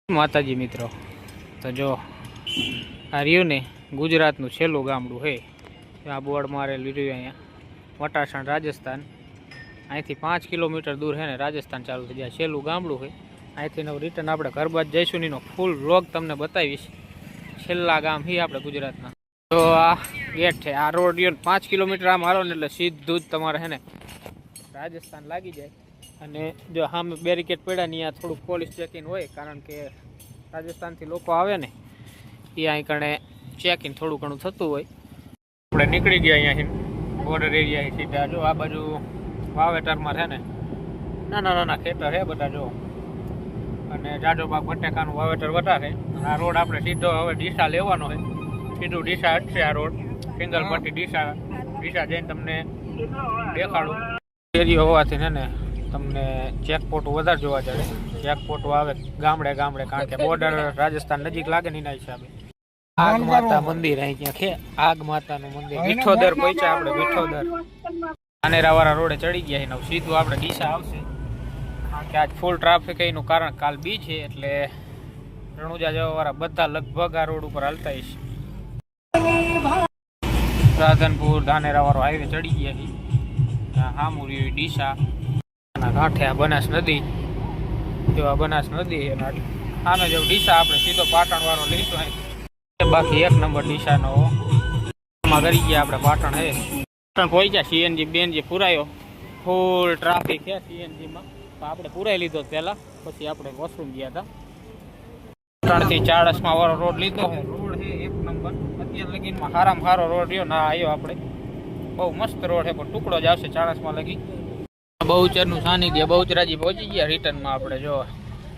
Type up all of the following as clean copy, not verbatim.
માતાજી મિત્રો, તો જો આ રહ્યું ને ગુજરાતનું છેલ્લું ગામડું છે. આ બોર્ડ મારેલું રહ્યું અહીંયા વટાસણ રાજસ્થાન. અહીંથી 5 કિલોમીટર દૂર છે ને રાજસ્થાન ચાલુ થઈ જાય. છેલ્લું ગામડું છે. અહીંથી નવ રિટર્ન આપણે ઘર બાદ જઈશું એનો ફૂલ વ્લોગ તમને બતાવીશ. છેલ્લા ગામ છે આપણે ગુજરાતના. તો આ ગેટ છે. આ રોડ રહ્યો 5 કિલોમીટર આમ હાલો ને એટલે સીધું જ તમારે છે ને રાજસ્થાન લાગી જાય. અને જો સામે બેરિકેડ પડ્યા ને ત્યાં થોડુંક પોલીસ ચેકિંગ હોય, કારણ કે રાજસ્થાનથી લોકો આવે ને એ અહીં કણે ચેકિંગ થોડું ઘણું થતું હોય. આપણે નીકળી ગયા અહીંયા બોર્ડર એરિયા સીધા. જો આ બાજુ વાવેતરમાં છે ને નાના નાના ખેતર છે બધા જો, અને જાજો પાક બટેકાનું વાવેતર વધારે. આ રોડ આપણે સીધો હવે ડીસા લેવાનો છે. સીધું ડીસા હટશે આ રોડ, સિંગલ પટ્ટી ડીસા જઈને તમને દેખાડું. એરિયો હોવાથી છે ને તમને ચેકપોસ્ટ વધારે જોવા જડે. ચેકપોસ્ટ આવે ગામડે ગામડે, કારણ કે બોર્ડર રાજસ્થાન નજીક લાગે ને એના હિસાબે. આગ માતા મંદિર અહીં ક્યાં છે, આગ માતાનું મંદિર. વિઠોદર પહોંચ્યા આપણે, વિઠોદર ધાનેરાવાળા રોડે ચડી ગયા છે. સીધું આપણે ડીસા આવશે, કારણ કે આજ ફૂલ ટ્રાફિક એનું કારણ કાલ બી છે, એટલે રણુજા જવાવાળા બધા લગભગ આ રોડ ઉપર હાલતા હશે. રાધનપુર ધાનેરાવાળો હાઈવે ચડી ગયા છે. હામુરી ડીસા કાંઠે આ બનાસ નદી, જેવા બનાસ નદી આમે જેવું ડીસા આપણે સીધો પાટણ વાળો લઈશું. બાકી એક નંબર ડીસાનો આમાં કરી ગયા આપણે. પાટણ હે પાટણ પહોંચ્યા. સીએનજી બેનજી પુરાયો. ફૂલ ટ્રાફિક છે સીએનજીમાં. આપણે પુરાઈ લીધો પહેલા, પછી આપણે વોશરૂમ ગયા હતા. પાટણથી ચાળસમાં વાળો રોડ લીધો છે. રોડ છે એક નંબર. અત્યાર લગીનમાં સારામાં સારો રોડ રહ્યો ના આવ્યો આપણે. બહુ મસ્ત રોડ છે, પણ ટુકડો જ આવશે ચાળસમાં લગી. બહુચરનું સાનિધ્ય બહુચરાજી પહોંચી ગયા રિટર્નમાં આપણે. જો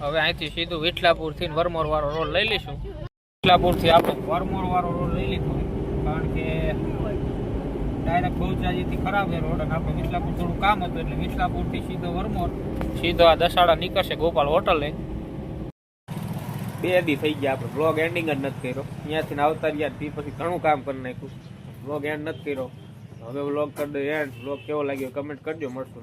હવે અહીંથી સીધું વિઠલાપુરથી વરમોર વાળો રોડ લઈ લઈશું. વિઠલાપુરથી આપણે વરમોર વાળો રોડ લઈ લીધો, કારણ કે ડાયરેક્ટ બહુચરાજીથી ખરાબ છે રોડ, અને આપણે વિઠલાપુર થોડું કામ હતું એટલે વિઠલાપુરથી સીધો વરમોર, સીધો આ દસાડા નીકળશે ગોપાલ હોટલે. 2 દી થઈ ગયા આપણે બ્લોગ એન્ડિંગ જ નથી કર્યો. ત્યાંથી આવતા રહ્યા તે પછી ઘણું કામ કરી નાખ્યું, બ્લોગ એન્ડ નથી કર્યો. હવે વ્લોગ કરી દો એન્ડ. વ્લોગ કેવો લાગ્યો કમેન્ટ કરજો. મળશું.